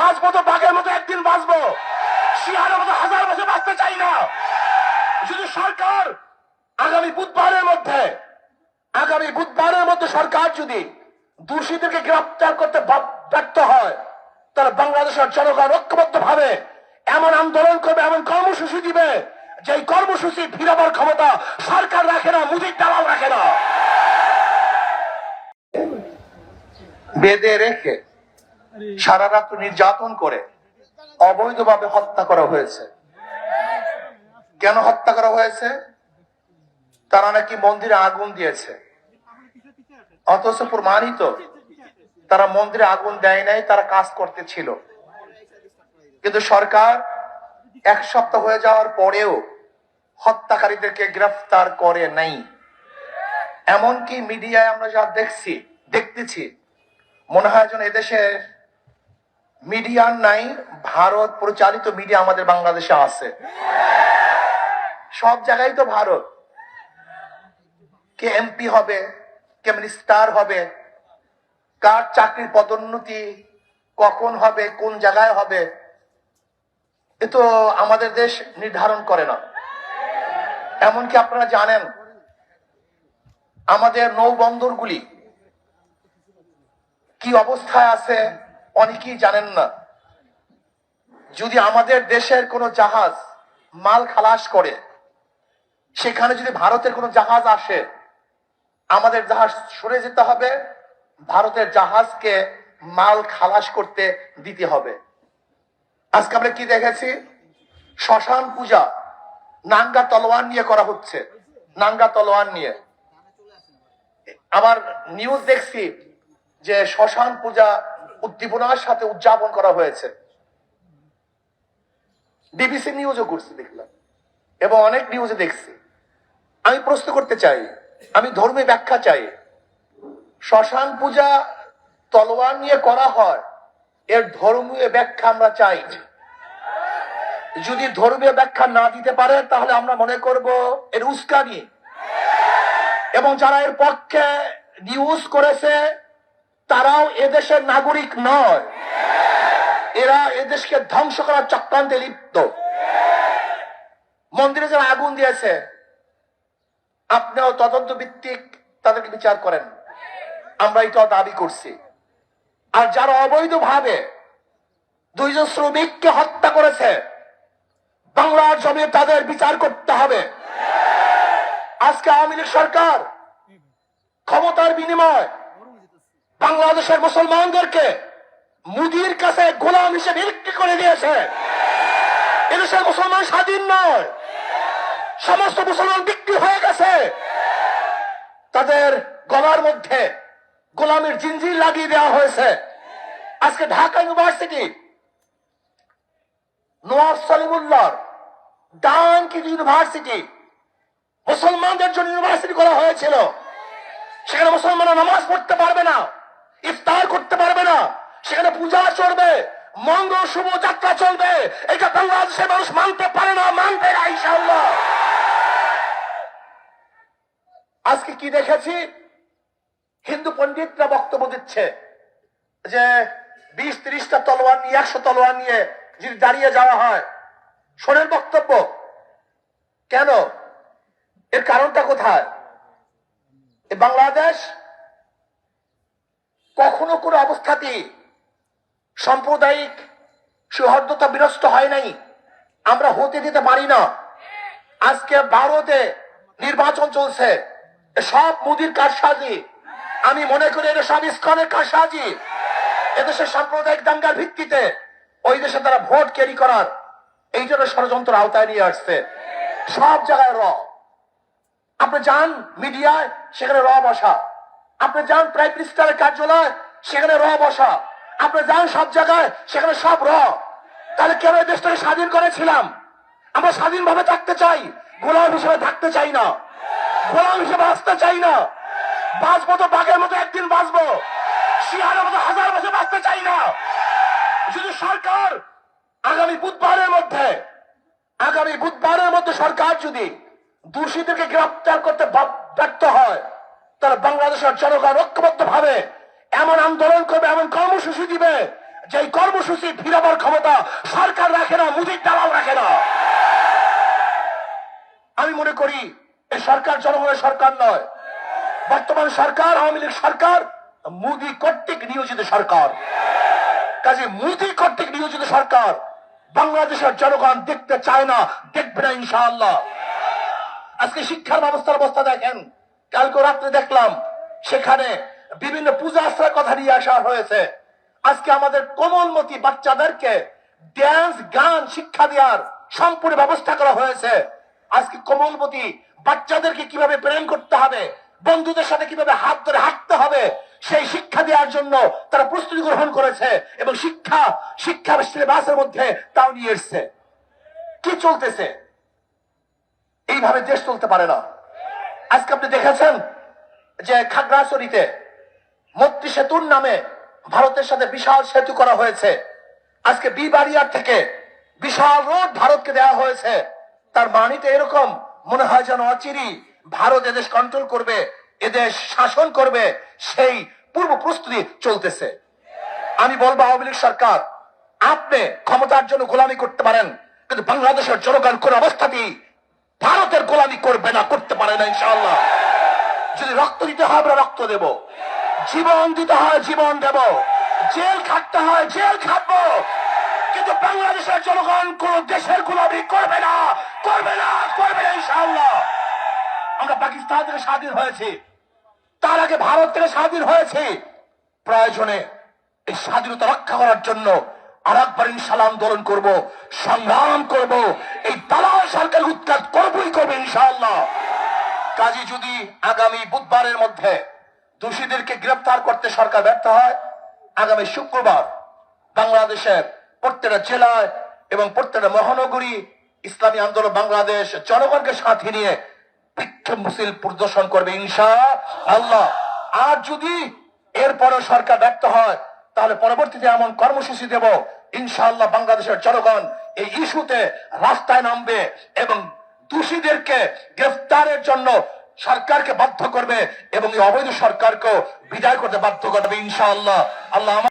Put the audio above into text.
বাঁচবো তো বাঘের মতো একদিন বাঁচবো, শিয়ালের মতো হাজার বছর বাঁচতে চাই না। যদি সরকার আগামী বুধবারের মধ্যে সরকার যদি দোষীদেরকে গ্রেফতার করতে ব্যর্থ হয়, তাহলে বাংলাদেশের জনগণ ঐক্যবদ্ধ ভাবে এমন আন্দোলন করবে, এমন কর্মসূচি দিবে, যে কর্মসূচি ফিরাবার ক্ষমতা সরকার রাখে না, মুদির দালাল রাখে না। বেঁধে রেখে সারা রাত নির্যাতন করে অবৈধভাবে হত্যা করা হয়েছে। কেন হত্যা করা হয়েছে? তারা নাকি মন্দিরে আগুন দিয়েছে, অথচ প্রমাণিত তারা মন্দিরে আগুন দেয় নাই, তারা কাজ করতে ছিল। কিন্তু সরকার এক সপ্তাহ হয়ে যাওয়ার পরেও হত্যাকারীদেরকে গ্রেফতার করে নাই। এমনকি মিডিয়ায় আমরা যা দেখতেছি, মনে হয় যেন এদেশের মিডিয়ার নাই, ভারত পরিচালিত মিডিয়া আমাদের বাংলাদেশে আছে। সব জায়গায় তো ভারত, কে এমপি হবে, কে মিনিস্টার হবে, কার চাকরির পদোন্নতি কখন হবে, কোন জায়গায় হবে, এ তো আমাদের দেশ নির্ধারণ করে না। এমনকি আপনারা জানেন আমাদের নৌবন্দরগুলি কি অবস্থায় আছে অনেকেই জানেন না। যদি আমাদের দেশের কোনো জাহাজ মাল খালাস করে, সেখানে যদি ভারতের কোনো জাহাজ আসে, আমাদের জাহাজ সরে যেতে হবে, ভারতের জাহাজকে মাল খালাস করতে দিতে হবে। আজকে আমরা কি দেখেছি? শ্মশান পূজা নাঙ্গা তলোয়ার নিয়ে করা হচ্ছে, নাঙ্গা তলোয়ার নিয়ে। আবার নিউজ দেখছি যে শ্মশান পূজা উদ্দীপনার সাথে উদযাপন করা হয়েছে। ডিবিসি নিউজও করছি দেখলাম, এবং অনেক নিউজে দেখছি। আমি প্রশ্ন করতে চাই, আমি ধর্মীয় ব্যাখ্যা চাই। শ্মশান পূজা তলোয়ার নিয়ে করা হয়, এর ধর্মীয় ব্যাখ্যা আমরা চাই। যদি ধর্মীয় ব্যাখ্যা না দিতে পারে, তাহলে আমরা মনে করব এর উস্কানি, এবং যারা এর পক্ষে নিউজ করেছে তারাও এদেশের নাগরিক নয়, এরা এদেশকে ধ্বংস করার চক্রান্তে লিপ্ত। মন্দিরে যারা আগুন দিয়েছে, আপনিও তদন্ত ভিত্তিক তাদেরকে বিচার করেন, আমরা এটা দাবি করছি। আর যারা অবৈধভাবে দুইজন শ্রমিককে হত্যা করেছে, বাংলার জমি তাদের বিচার করতে হবে। আজকে আওয়ামী লীগ সরকার ক্ষমতার বিনিময় বাংলাদেশের মুসলমানদেরকে মুদির কাছে গোলাম হিসেবে বিক্রি করে দিয়েছে। এদেশের মুসলমান স্বাধীন নয়, সমস্ত মুসলমান বিক্রি হয়ে গেছে। তাদের গলার মধ্যে গোলামের জিনজির লাগিয়ে দেওয়া হয়েছে। আজকে Dhaka university Nawab Salimullah donkey university মুসলমানদের জন্য ইউনিভার্সিটি করা হয়েছিল। সেখানে মুসলমানরা নামাজ পড়তে পারবে না, ইফতার করতে পারবে না, সেখানে পূজা চলবে, মঙ্গল শুভ যাত্রা চলবে। এটা বাংলাদেশের মানুষ মানতে পারে না, মানবে না ইনশাআল্লাহ। আজকে কি দেখেছি? হিন্দু পণ্ডিতরা বক্তব্য দিচ্ছে যে 20-30টা তলোয়ার নিয়ে, 100 তলোয়ার নিয়ে যদি দাঁড়িয়ে যাওয়া হয়। শোনেন বক্তব্য, কেন? এর কারণটা কোথায়? বাংলাদেশ কখনো কোনো অবস্থাতেই সাম্প্রদায়িক সৌহার্দ্যতা বিনষ্ট হয় নাই, আমরা হতে দিতে পারি না। আজকে ভারতে নির্বাচন চলছে, সব মোদির কারসাজি। আমি মনে করি এটা সব ইসকনের কারসাজি। এদেশের সাম্প্রদায়িক দাঙ্গার ভিত্তিতে ওই দেশে তারা ভোট ক্যারি করার এই জন্য ষড়যন্ত্র আওতায় নিয়ে আসছে। সব জায়গায় আপনি যান মিডিয়ায়, সেখানে বসা। আপনি যান প্রাইম মিনিস্টারের কার্যালয়, সেখানে বসা। আপনি যান সব জায়গায়, সেখানে সব তাহলে কেন এই দেশটাকে স্বাধীন করেছিলাম? আমরা স্বাধীনভাবে থাকতে চাই, গোলাম হিসেবে থাকতে চাই না, গোলাম হিসেবে আসতে চাই না। বাঁচবো তো বাঘের মতো একদিন বাঁচবো, শিয়ালের মতো হাজার বছর বাঁচতে চাই না। যদি সরকার আগামী বুধবারের মধ্যে সরকার যদি দোষীদেরকে গ্রেফতার করতে ব্যর্থ হয়, তাহলে বাংলাদেশের জনগণ ঐক্যবদ্ধ ভাবে এমন আন্দোলন করবে, এমন কর্মসূচি দিবে, যে এই কর্মসূচি ফিরাবার ক্ষমতা সরকার রাখে না, মুদির দালাল রাখে না। আমি মনে করি এই সরকার জনগণের সরকার নয়, বর্তমান সরকার আওয়ামী লীগ সরকার মোদী কর্তৃক নিয়োজিত সরকার। কাজে মোদী কর্তৃক নিয়োজিত সরকার বাংলাদেশের জনগণ দেখতে চায় না, দেখবে না ইনশাআল্লাহ। আজকে শিক্ষার ব্যবস্থার অবস্থা দেখেন, কালকে রাত্রে দেখলাম সেখানে বিভিন্ন পূজা আশ্রয়ের কথা নিয়ে আসা হয়েছে। আজকে আমাদের কোমলমতি বাচ্চাদেরকে ড্যান্স গান শিক্ষা দেওয়ার সম্পূর্ণ ব্যবস্থা করা হয়েছে। আজকে কোমলমতি বাচ্চাদেরকে কিভাবে প্রেম করতে হবে, বন্ধুদের সাথে কিভাবে হাত ধরে হাঁটতে হবে, সেই শিক্ষা দেওয়ার জন্য তারা প্রস্তুতি গ্রহণ করেছে এবং শিক্ষা সিলেবাসের মধ্যে তাও নিয়ে এসছে। কি চলতেছে? এইভাবে দেশ চলতে পারে না। আজকে আপনি দেখেছেন যে খাগড়াছড়িতে মৈত্রী সেতুর নামে ভারতের সাথে বিশাল সেতু করা হয়েছে। আজকে বিবাড়িয়ার থেকে বিশাল রোড ভারতকে দেওয়া হয়েছে। তার মানিতে এরকম মনে হয় যেন অচিরেই ভারত এদেশ কন্ট্রোল করবে, এদেশ শাসন করবে, সেই পূর্ব প্রস্তুতি চলতেছে। আমি বলবো আওয়ামী লীগ সরকার, আপনি ক্ষমতার জন্য গোলামি করতে পারেন, কিন্তু বাংলাদেশের জনগণ কোন অবস্থাতেই ভারতের গোলামি করবে না, করতে পারে না ইনশাআল্লাহ। যদি রক্ত দিতে হয় আমরা রক্ত দেব, জীবন দিতে হয় জীবন দেব, জেল খাটতে হয় জেল খাটবো, কিন্তু বাংলাদেশের জনগণ কোন দেশের গোলামি করবে না, করবে না, করবে না ইনশাআল্লাহ। আমরা পাকিস্তান থেকে স্বাধীন হয়েছি, তার আগে ভারত থেকে স্বাধীন হয়েছি। প্রয়োজনে এই স্বাধীনতা রক্ষা করার জন্য আর একবার ইনশাআল্লাহ আন্দোলন করব, সংগ্রাম করব, এই দালাল সরকার উৎখাত করবই করবে ইনশাআল্লাহ। কাজী যদি আগামী বুধবারের মধ্যে দোষীদেরকে গ্রেফতার করতে সরকার ব্যর্থ হয়, আগামী শুক্রবার বাংলাদেশের প্রত্যেকটা জেলায় এবং প্রত্যেকটা মহানগরী ইসলামী আন্দোলন বাংলাদেশ জনগণকে সাথে নিয়ে বিক্ষোভ মিছিল প্রদর্শন করবে ইনশাআল্লাহ। আর যদি এরপরও সরকার ব্যর্থ হয়, তাহলে পরবর্তীতে এমন কর্মসূচি দেব ইনশাআল্লাহ। বাংলাদেশের জনগণ এই ইস্যুতে রাস্তায় নামবে এবং দোষীদেরকে গ্রেফতারের জন্য সরকারকে বাধ্য করবে এবং এই অবৈধ সরকারকেও বিদায় করতে বাধ্য করবে ইনশাআল্লাহ। আল্লাহ